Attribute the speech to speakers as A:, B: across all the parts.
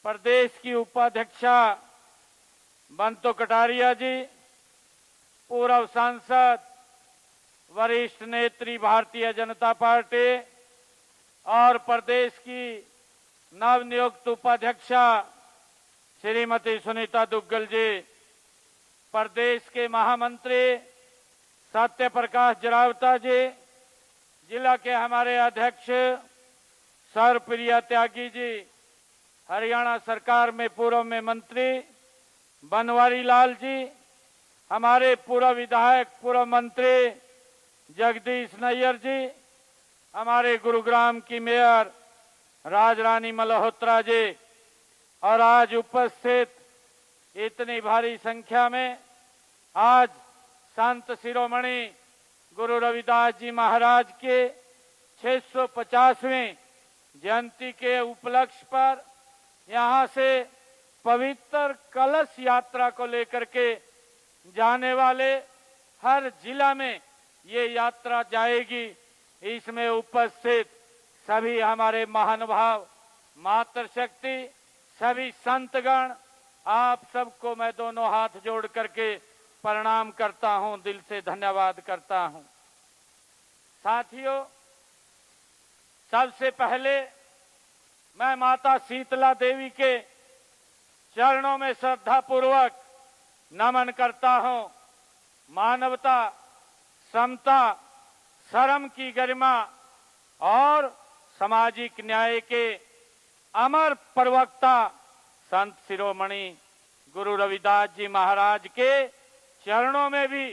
A: प्रदेश की उपाध्यक्षा बंतो कटारिया जी, पूर्व सांसद, वरिष्ठ नेत्री भारतीय जनता पार्टी और प्रदेश की नवनियुक्त उपाध्यक्षा श्रीमती सुनीता दुग्गल जी, प्रदेश के महामंत्री सत्य प्रकाश जरावता जी, जिला के हमारे अध्यक्ष सर्वप्रिया त्यागी जी, हरियाणा सरकार में पूर्व में मंत्री बनवारी लाल जी, हमारे पूर्व विधायक पूर्व मंत्री जगदीश नैयर जी, हमारे गुरुग्राम की मेयर राजरानी मल्होत्रा जी और आज उपस्थित इतनी भारी संख्या में आज संत शिरोमणि गुरु रविदास जी महाराज के 650वें जयंती के उपलक्ष्य पर यहाँ से पवित्र कलश यात्रा को लेकर के जाने वाले हर जिला में ये यात्रा जाएगी। इसमें उपस्थित सभी हमारे महानुभाव, मातृशक्ति, सभी संतगण, आप सबको मैं दोनों हाथ जोड़ करके प्रणाम करता हूं, दिल से धन्यवाद करता हूं। साथियों, सबसे पहले मैं माता शीतला देवी के चरणों में श्रद्धा पूर्वक नमन करता हूं। मानवता, समता, शर्म की गरिमा और सामाजिक न्याय के अमर प्रवक्ता संत शिरोमणि गुरु रविदास जी महाराज के चरणों में भी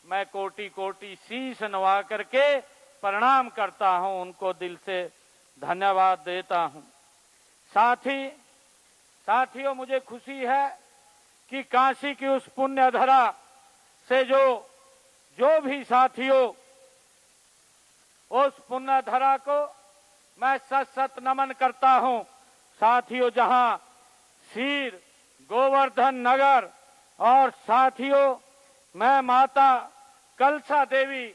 A: मैं कोटि कोटि शीश नवा करके प्रणाम करता हूं, उनको दिल से धन्यवाद देता हूं। साथियों, मुझे खुशी है कि काशी की उस पुण्य धरा से जो भी साथियों उस पुण्य धरा को मैं सत नमन करता हूं। साथियों, जहां सीर गोवर्धन नगर और साथियों मैं माता कलसा देवी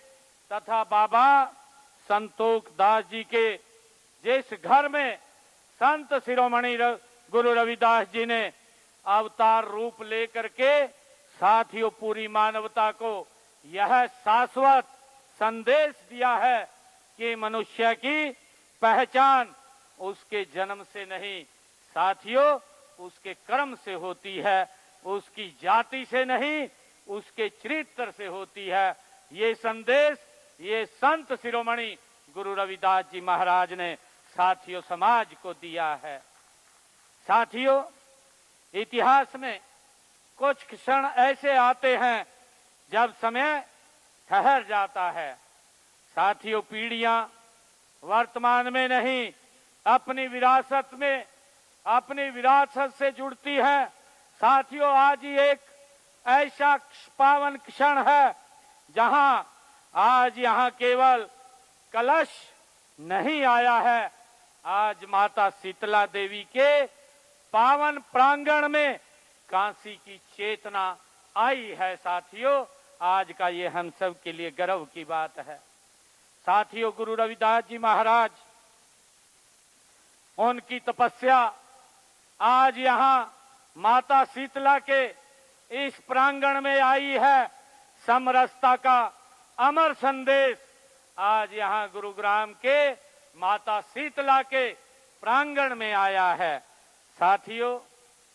A: तथा बाबा संतोष दास जी के जिस घर में संत शिरोमणि गुरु रविदास जी ने अवतार रूप लेकर के साथियों पूरी मानवता को यह शाश्वत संदेश दिया है कि मनुष्य की पहचान उसके जन्म से नहीं साथियों उसके कर्म से होती है, उसकी जाति से नहीं उसके चरित्र से होती है। ये संदेश ये संत शिरोमणि गुरु रविदास जी महाराज ने साथियों समाज को दिया है। साथियों, इतिहास में कुछ क्षण ऐसे आते हैं जब समय ठहर जाता है। साथियों, पीढ़ियां वर्तमान में नहीं अपनी विरासत से जुड़ती है। साथियों, आज ही एक ऐसा पावन क्षण है जहां आज यहाँ केवल कलश नहीं आया है, आज माता शीतला देवी के पावन प्रांगण में काशी की चेतना आई है। साथियों, आज का ये हम सब के लिए गर्व की बात है। साथियों, गुरु रविदास जी महाराज, उनकी तपस्या आज यहाँ माता शीतला के इस प्रांगण में आई है। समरसता का अमर संदेश आज यहाँ गुरुग्राम के माता शीतला के प्रांगण में आया है। साथियों,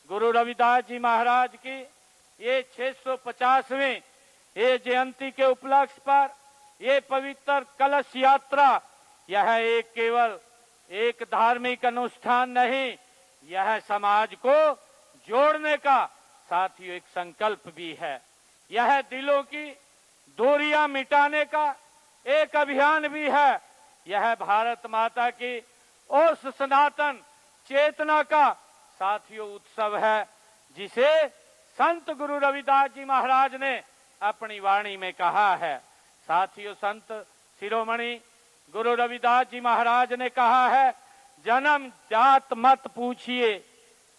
A: गुरु रविदास जी महाराज की ये 650वें ये जयंती के उपलक्ष्य पर ये पवित्र कलश यात्रा यह केवल एक धार्मिक अनुष्ठान नहीं, यह समाज को जोड़ने का साथियों एक संकल्प भी है। यह दिलों की दूरियां मिटाने का एक अभियान भी है। यह भारत माता की उस सनातन चेतना का साथियों उत्सव है जिसे संत गुरु रविदास जी महाराज ने अपनी वाणी में कहा है। साथियों, संत शिरोमणि गुरु रविदास जी महाराज ने कहा है, जन्म जात मत पूछिए।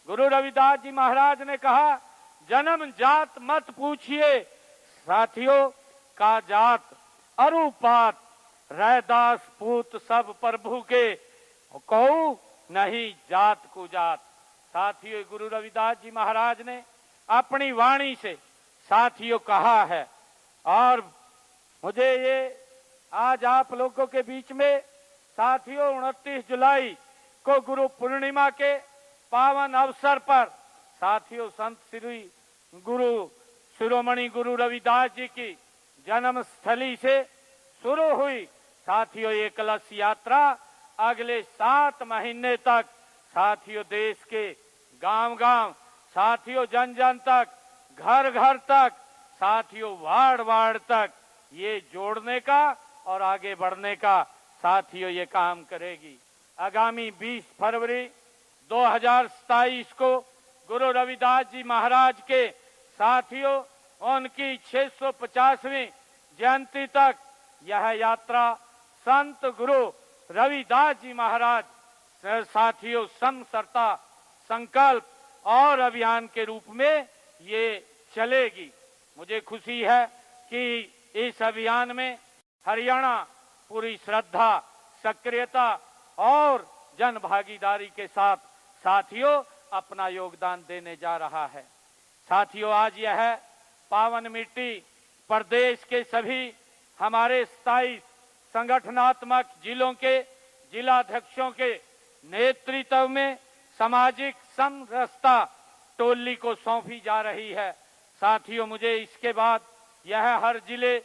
A: गुरु रविदास जी महाराज ने कहा, जन्म जात मत पूछिए। साथियों, का जात अरुपात रैदास पूत सब प्रभु के, कहू नहीं जात को जात। साथियों, गुरु रविदास जी महाराज ने अपनी वाणी से साथियों कहा है। और मुझे ये आज आप लोगों के बीच में साथियों 29 जुलाई को गुरु पूर्णिमा के पावन अवसर पर साथियों संत श्री गुरु शिरोमणि गुरु रविदास जी की जन्म स्थली से शुरू हुई साथियों ये कलश यात्रा अगले 7 महीने तक साथियों देश के गांव-गांव, साथियों जन-जन तक, घर-घर तक, साथियों वार्ड-वार्ड तक ये जोड़ने का और आगे बढ़ने का साथियों ये काम करेगी। आगामी 20 फरवरी 2027 को गुरु रविदास जी महाराज के साथियों उनकी 650वीं जयंती तक यह यात्रा संत गुरु रविदास जी महाराज साथियों समसरता संकल्प और अभियान के रूप में ये चलेगी। मुझे खुशी है कि इस अभियान में हरियाणा पूरी श्रद्धा, सक्रियता और जन भागीदारी के साथ साथियों अपना योगदान देने जा रहा है। साथियों, आज यह पावन मिट्टी प्रदेश के सभी हमारे 27 संगठनात्मक जिलों के जिलाध्यक्षों के नेतृत्व में सामाजिक समरसता टोली को सौंपी जा रही है। साथियों, मुझे इसके बाद यह हर जिले,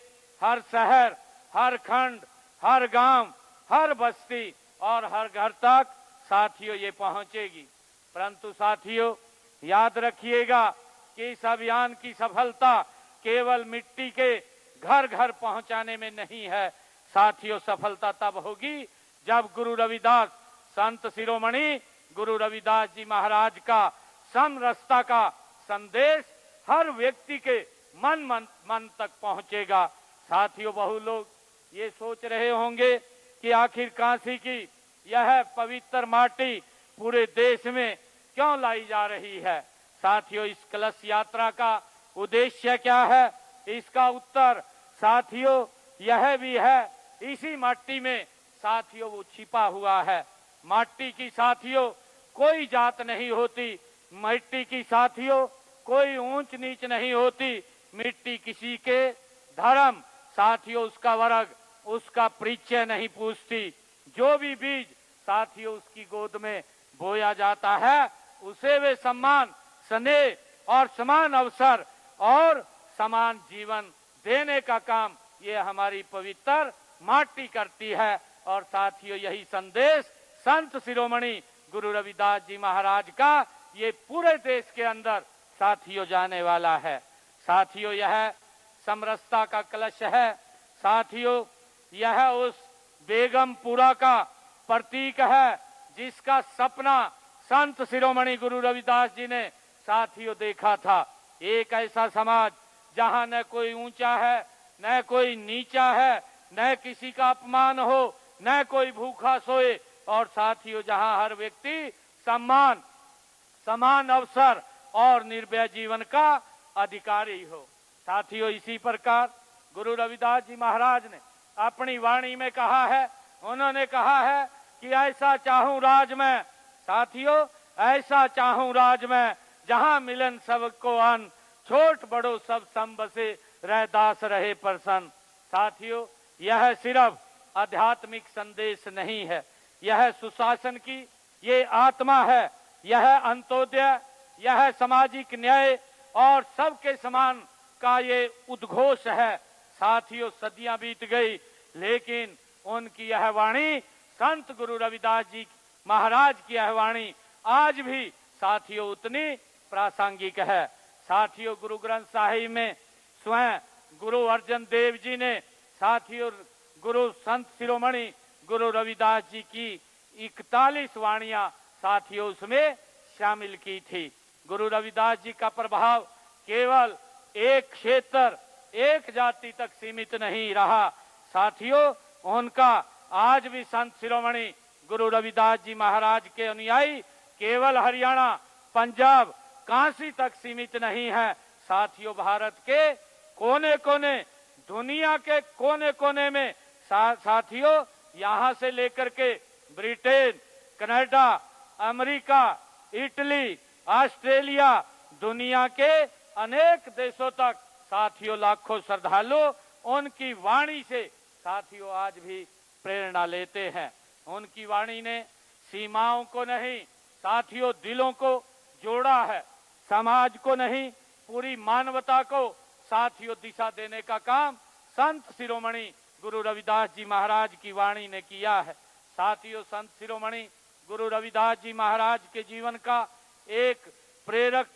A: हर शहर, हर खंड, हर गांव, हर बस्ती और हर घर तक साथियों ये पहुंचेगी। परंतु साथियों याद रखिएगा कि इस अभियान की सफलता केवल मिट्टी के घर घर पहुंचाने में नहीं है। साथियों, सफलता तब होगी जब गुरु रविदास संत शिरोमणि गुरु रविदास जी महाराज का समरसता का संदेश हर व्यक्ति के मन तक पहुंचेगा। साथियों, बहु लोग ये सोच रहे होंगे कि आखिर काशी की यह पवित्र माटी पूरे देश में क्यों लाई जा रही है। साथियों, इस कलश यात्रा का उद्देश्य क्या है? इसका उत्तर साथियों यह भी है, इसी माटी में साथियों वो छिपा हुआ है। माटी की साथियों कोई जात नहीं होती, मिट्टी की साथियों कोई ऊंच नीच नहीं होती। मिट्टी किसी के धर्म साथियों उसका वर्ग, उसका परिचय नहीं पूछती। जो भी बीज साथियों उसकी गोद में बोया जाता है उसे वे सम्मान, स्नेह और समान अवसर और समान जीवन देने का काम ये हमारी पवित्र माटी करती है। और साथियों यही संदेश संत शिरोमणि गुरु रविदास जी महाराज का ये पूरे देश के अंदर साथियों जाने वाला है। साथियों, यह समरसता का कलश है। साथियों, यह उस बेगमपुरा का प्रतीक है जिसका सपना संत शिरोमणि गुरु रविदास जी ने साथियों देखा था। एक ऐसा समाज जहां न कोई ऊंचा है, न कोई नीचा है, न किसी का अपमान हो, न कोई भूखा सोए, और साथियों जहां हर व्यक्ति सम्मान, समान अवसर और निर्भय जीवन का अधिकारी हो। साथियों, इसी प्रकार गुरु रविदास जी महाराज ने अपनी वाणी में कहा है, उन्होंने कहा है कि ऐसा चाहूं राज में, साथियों ऐसा चाहूं राज में जहां मिलन सबको अन्न, छोट बड़ो सब सम बसे, रहदास रहे प्रसन्न। साथियों, यह सिर्फ आध्यात्मिक संदेश नहीं है, यह सुशासन की ये आत्मा है, यह अंत्योदय, यह सामाजिक न्याय और सबके समान का ये उद्घोष है। साथियों, सदियां बीत गई लेकिन उनकी यह वाणी, संत गुरु रविदास जी महाराज की यह वाणी आज भी साथियों उतनी प्रासंगिक है। साथियों, गुरु ग्रंथ साहिब में स्वयं गुरु अर्जन देव जी ने साथियों गुरु संत शिरोमणि गुरु रविदास जी की 41 वाणियां साथियों उसमें शामिल की थी। गुरु रविदास जी का प्रभाव केवल एक क्षेत्र, एक जाति तक सीमित नहीं रहा। साथियों, उनका आज भी संत शिरोमणि गुरु रविदास जी महाराज के अनुयायी केवल हरियाणा, पंजाब, काशी तक सीमित नहीं है। साथियों, भारत के कोने कोने, दुनिया के कोने कोने में साथियों यहां से लेकर के Britain, Canada, America, Italy, Australia, दुनिया के अनेक देशों तक साथियों लाखों श्रद्धालु उनकी वाणी से साथियों आज भी प्रेरणा लेते हैं। उनकी वाणी ने सीमाओं को नहीं साथियों दिलों को जोड़ा है, समाज को नहीं पूरी मानवता को साथियों दिशा देने का काम संत शिरोमणि गुरु रविदास जी महाराज की वाणी ने किया है। साथियों संत शिरोमणि गुरु रविदास जी महाराज के जीवन का एक प्रेरक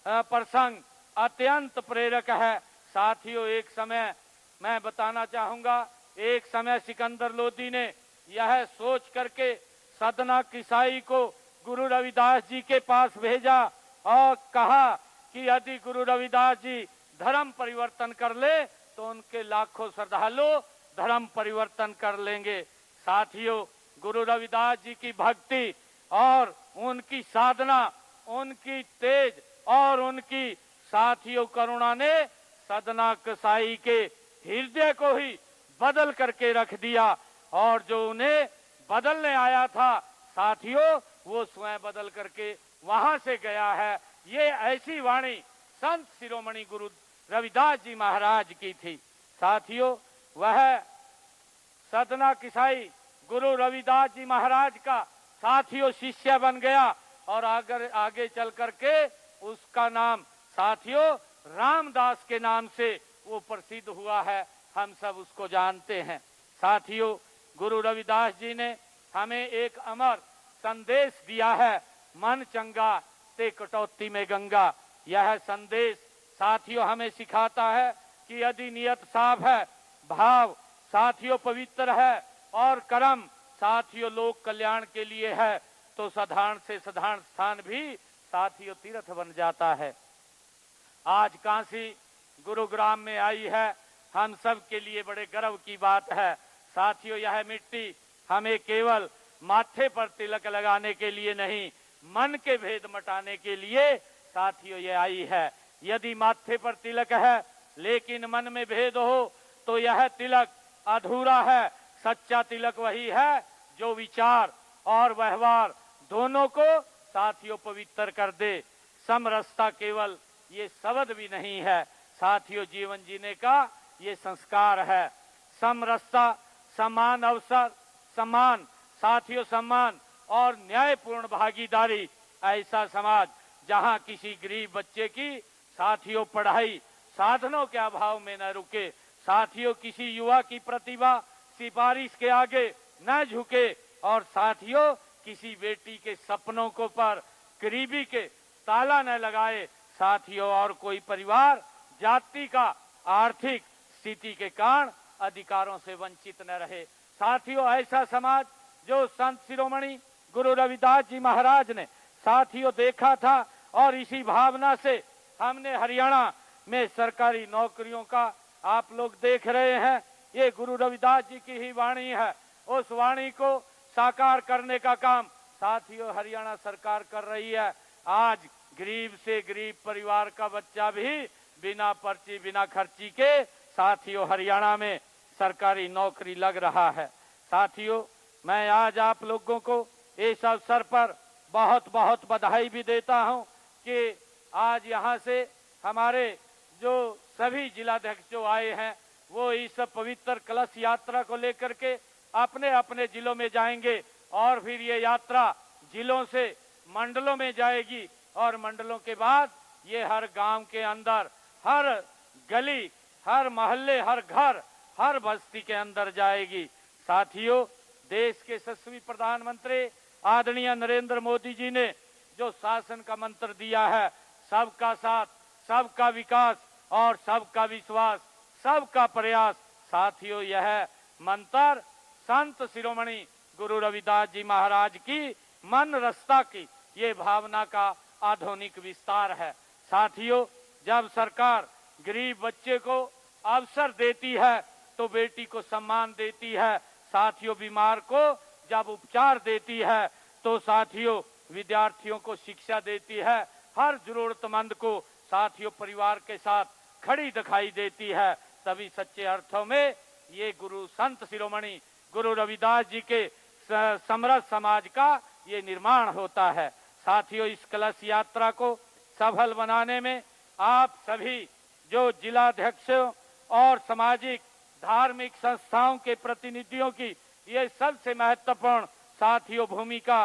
A: प्रसंग अत्यंत प्रेरक है। साथियों एक समय मैं बताना चाहूंगा, एक समय सिकंदर लोदी ने यह सोच करके सदना किसाई को गुरु रविदास जी के पास भेजा और कहा कि यदि गुरु रविदास जी धर्म परिवर्तन कर ले तो उनके लाखों श्रद्धालु धर्म परिवर्तन कर लेंगे। साथियों गुरु रविदास जी की भक्ति और उनकी साधना, उनकी तेज और उनकी साथियों करुणा ने सदना कसाई के हृदय को ही बदल करके रख दिया और जो उन्हें बदलने आया था साथियों वो स्वयं बदल करके वहां से गया है। ये ऐसी वाणी संत शिरोमणि गुरु रविदास जी महाराज की थी। साथियों वह सदना किसाई गुरु रविदास जी महाराज का साथियों शिष्य बन गया और आगे चल करके उसका नाम साथियों रामदास के नाम से वो प्रसिद्ध हुआ है, हम सब उसको जानते हैं। साथियों गुरु रविदास जी ने हमें एक अमर संदेश दिया है, मन चंगा ते कटौती में गंगा। यह संदेश साथियों हमें सिखाता है कि यदि नियत साफ है, भाव साथियों पवित्र है और कर्म साथियों लोक कल्याण के लिए है तो साधारण से साधारण स्थान भी साथियों तीर्थ बन जाता है। आज काशी गुरुग्राम में आई है, हम सब के लिए बड़े गर्व की बात है। साथियों यह मिट्टी हमें केवल माथे पर तिलक लगाने के लिए नहीं, मन के भेद मटाने के लिए साथियों ये आई है। यदि माथे पर तिलक है लेकिन मन में भेद हो तो यह तिलक अधूरा है। सच्चा तिलक वही है जो विचार और व्यवहार दोनों को साथियों पवित्र कर दे। समरसता केवल ये शब्द भी नहीं है साथियों, जीवन जीने का ये संस्कार है। समरसता, समान अवसर, सम्मान साथियों, सम्मान और न्यायपूर्ण भागीदारी। ऐसा समाज जहां किसी गरीब बच्चे की साथियों पढ़ाई साधनों के अभाव में न रुके, साथियों किसी युवा की प्रतिभा सिफारिश के आगे न झुके और साथियों किसी बेटी के सपनों को पर गरीबी के ताला न लगाए। साथियों और कोई परिवार जाति का आर्थिक स्थिति के कारण अधिकारों से वंचित न रहे। साथियों ऐसा समाज जो संत शिरोमणि गुरु रविदास जी महाराज ने साथियों देखा था और इसी भावना से हमने हरियाणा में सरकारी नौकरियों का आप लोग देख रहे हैं, ये गुरु रविदास जी की ही वाणी है। उस वाणी को साकार करने का काम साथियों हरियाणा सरकार कर रही है। आज गरीब से गरीब परिवार का बच्चा भी बिना पर्ची बिना खर्ची के साथियों हरियाणा में सरकारी नौकरी लग रहा है। साथियों मैं आज आप लोगों को इस अवसर पर बहुत बहुत बधाई भी देता हूं कि आज यहां से हमारे जो सभी जिलाध्यक्ष जो आए हैं वो इस पवित्र कलश यात्रा को लेकर के अपने अपने जिलों में जाएंगे और फिर ये यात्रा जिलों से मंडलों में जाएगी और मंडलों के बाद ये हर गांव के अंदर, हर गली, हर मोहल्ले, हर घर, हर बस्ती के अंदर जाएगी। साथियों देश के यशस्वी प्रधानमंत्री आदरणीय नरेंद्र मोदी जी ने जो शासन का मंत्र दिया है, सबका साथ, सबका विकास और सबका विश्वास, सबका प्रयास। साथियों यह मंत्र संत शिरोमणि गुरु रविदास जी महाराज की मन रस्ता की ये भावना का आधुनिक विस्तार है। साथियों जब सरकार गरीब बच्चे को अवसर देती है तो बेटी को सम्मान देती है। साथियों बीमार को जब उपचार देती है तो साथियों विद्यार्थियों को शिक्षा देती है। हर जरूरतमंद को साथियों परिवार के साथ खड़ी दिखाई देती है। तभी सच्चे अर्थों में ये गुरु संत शिरोमणि गुरु रविदास जी के समरस समाज का ये निर्माण होता है। साथियों, इस कलश यात्रा को सफल बनाने में आप सभी जो जिलाध्यक्षों और सामाजिक धार्मिक संस्थाओं के प्रतिनिधियों की ये सबसे महत्वपूर्ण साथियों भूमिका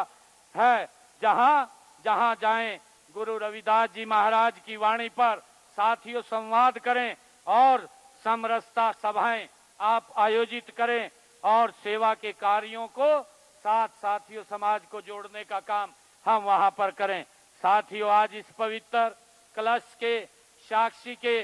A: है। जहां जहां जाएं गुरु रविदास जी महाराज की वाणी पर साथियों संवाद करें और समरसता सभाएं आप आयोजित करें और सेवा के कार्यों को साथियों समाज को जोड़ने का काम हम वहां पर करें। साथियों, आज इस पवित्र कलश के साक्षी के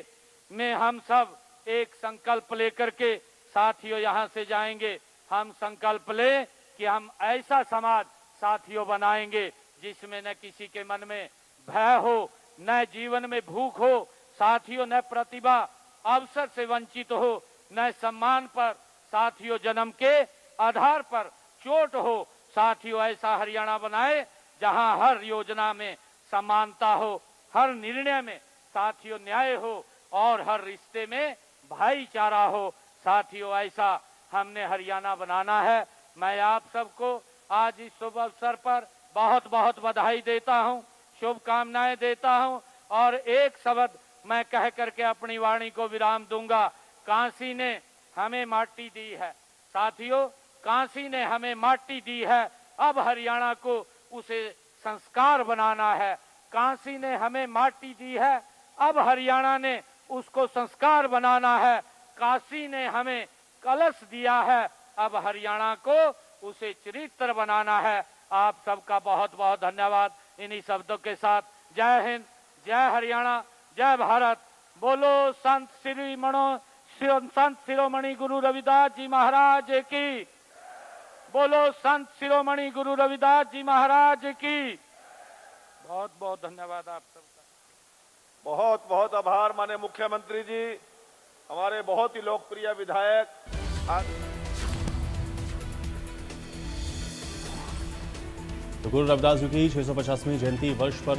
A: में हम सब एक संकल्प लेकर के साथियों यहां से जाएंगे। हम संकल्प ले कि हम ऐसा समाज साथियों बनाएंगे जिसमें न किसी के मन में भय हो, न जीवन में भूख हो साथियों, न प्रतिभा अवसर से वंचित हो, न सम्मान पर साथियों जन्म के आधार पर चोट हो। साथियों, ऐसा हरियाणा बनाए जहां हर योजना में समानता हो, हर निर्णय में साथियों न्याय हो और हर रिश्ते में भाईचारा हो। साथियों, ऐसा हमने हरियाणा बनाना है। मैं आप सबको आज इस शुभ अवसर पर बहुत बहुत बधाई देता हूं, शुभकामनाएं देता हूं और एक शब्द मैं कह करके अपनी वाणी को विराम दूंगा। काशी ने हमें माटी दी है साथियों, काशी ने हमें माटी दी है, अब हरियाणा को उसे संस्कार बनाना है। काशी ने हमें माटी दी है, अब हरियाणा ने उसको संस्कार बनाना है। काशी ने हमें कलश दिया है, अब हरियाणा को उसे चरित्र बनाना है। आप सबका बहुत बहुत धन्यवाद। इन्हीं शब्दों के साथ जय हिंद, जय हरियाणा, जय भारत। बोलो संत शिरोमणि गुरु रविदास जी महाराज की। बोलो संत शिरोमणि गुरु रविदास जी महाराज की। बहुत बहुत धन्यवाद आप सबका।
B: बहुत बहुत आभार माननीय मुख्यमंत्री जी, हमारे बहुत ही लोकप्रिय विधायक।
C: तो गुरु रविदास जी की 650वीं जयंती वर्ष पर